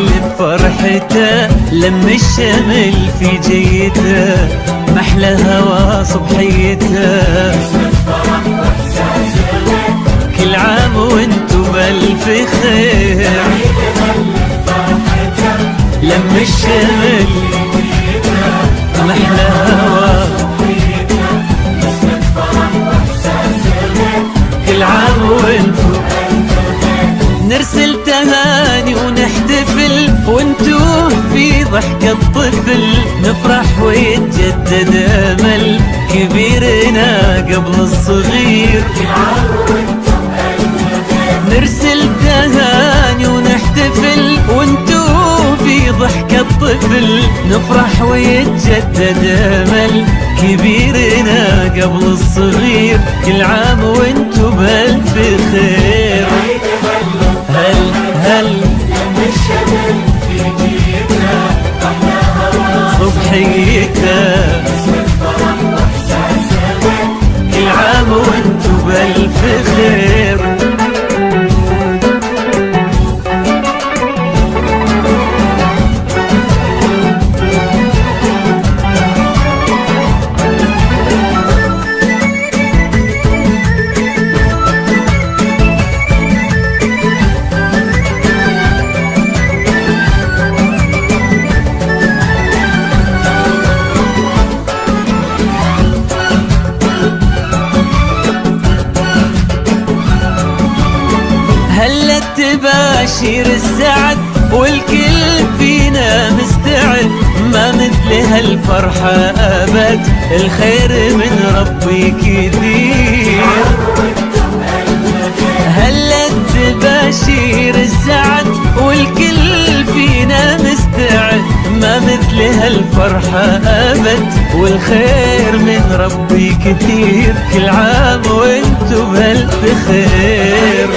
الكل بفرحته، لم الشمل في جيته، محلى هوا صبحيته. كل عام وانتو بألف خير، لم الشمل محلى هوا، كل عام وانتو نرسل تهاني ونحتفل، وانتو في ضحكة طفل نفرح ويتجدد امل كبيرنا قبل الصغير. نرسل تهاني ونحتفل، وانتو في ضحكة طفل نفرح ويتجدد امل كبيرنا قبل الصغير. كل عام وانتو بألف خير. هل هل صبحيته، كل عام وانتو بألف خير. هلا تباشير السعد والكل فينا مستعد، ما مثل هالفرحة أبد، الخير من ربي كثير. هلا تباشير السعد والكل فينا مستعد، ما مثل هالفرحة أبد، والخير من ربي كثير. كل عام وانتو بألف خير.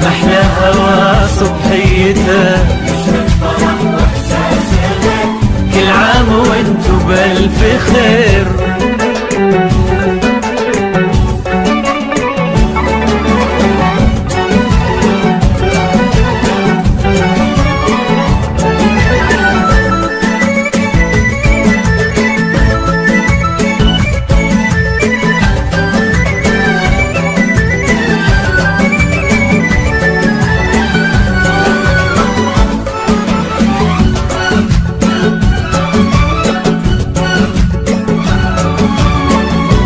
محلى هوا صبحيته، كل عام وانتو بألف خير.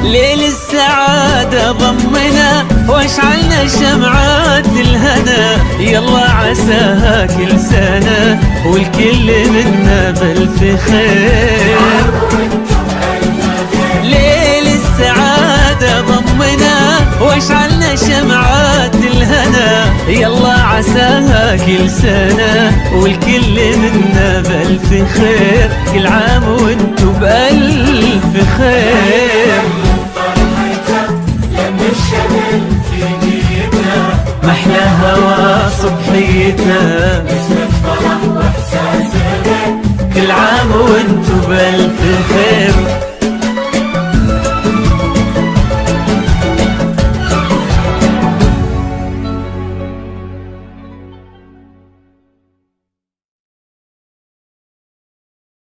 ليل السعادة ضمنا واشعلنا شمعات الهنا، يلا عساها كل سنة والكل منا بألف خير. ليل السعادة ضمنا واشعلنا شمعات الهنا، يلا عساها كل سنة والكل منا بألف خير. كل عام وانتو بألف خير. محلى هوا صبحيته، كل عام وانتو بألف خير.